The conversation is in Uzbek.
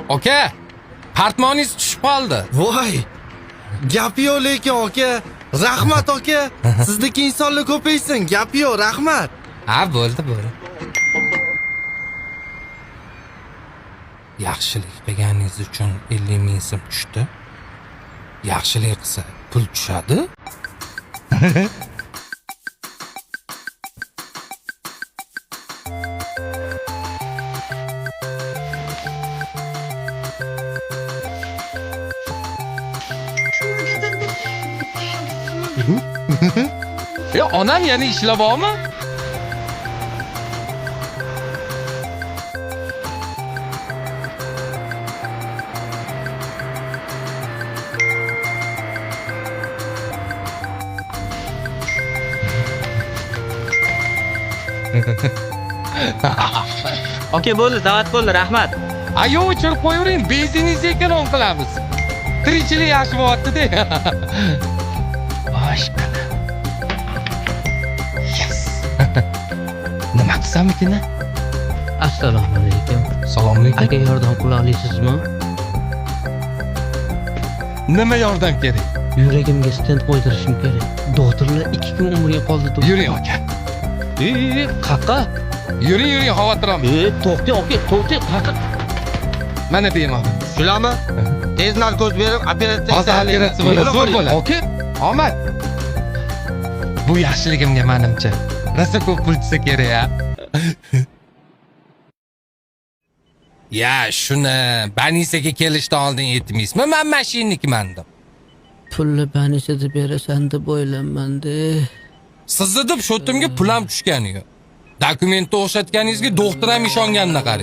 Aka, partmoningiz tushib qoldi. Voy! Gapi yo'q lekin aka. Rahmat aka. Sizniki insonlar ko'paysin. Gapi yo'q, rahmat. Ha, bo'ldi. Yaxshilik qilganingiz uchun 50 ming so'm tushdi. Yaxshilik qilsa pul tushadi. Ya onam yana ishlabami? Okey, bo'ldi, davat bo'ldi, rahmat. Ayo, o'chirib qo'yavering, benziningizni ekonom qilamiz. Tirikchilik yaxshi bo'lyapti-da. Boshqa. Yes. Nima qilsamikin? Assalomu alaykum. Salom alaykum. Aka, yordam qila olasizmi? Nima yordam kerak? Yuragimga stent qo'ydirishim kerak. Doktorlar 2 kun umriga qoldi. Yuring aka. Qaqa. Yuring, xavotirman. To'xta, qaqa. Mana bemor. Shularmi? Tez narkoz berib operatsiya Hozir operatsiya bo'ladi, zo'r bo'ladi. Aka, omad. Bu yaxshiligimga menimcha rosa ko'p pul tushsa kerak-a. Ya, shuni Banisaga kelishdan oldin aytmaysizmi? Men mashinnikiman deb. Pulni banisada berasan deb o'ylayman-da. Sizni deb shotimga pul ham tushgani yo'q. Dokumentni o'xshatganingizga doktor ham ishonganini qarang.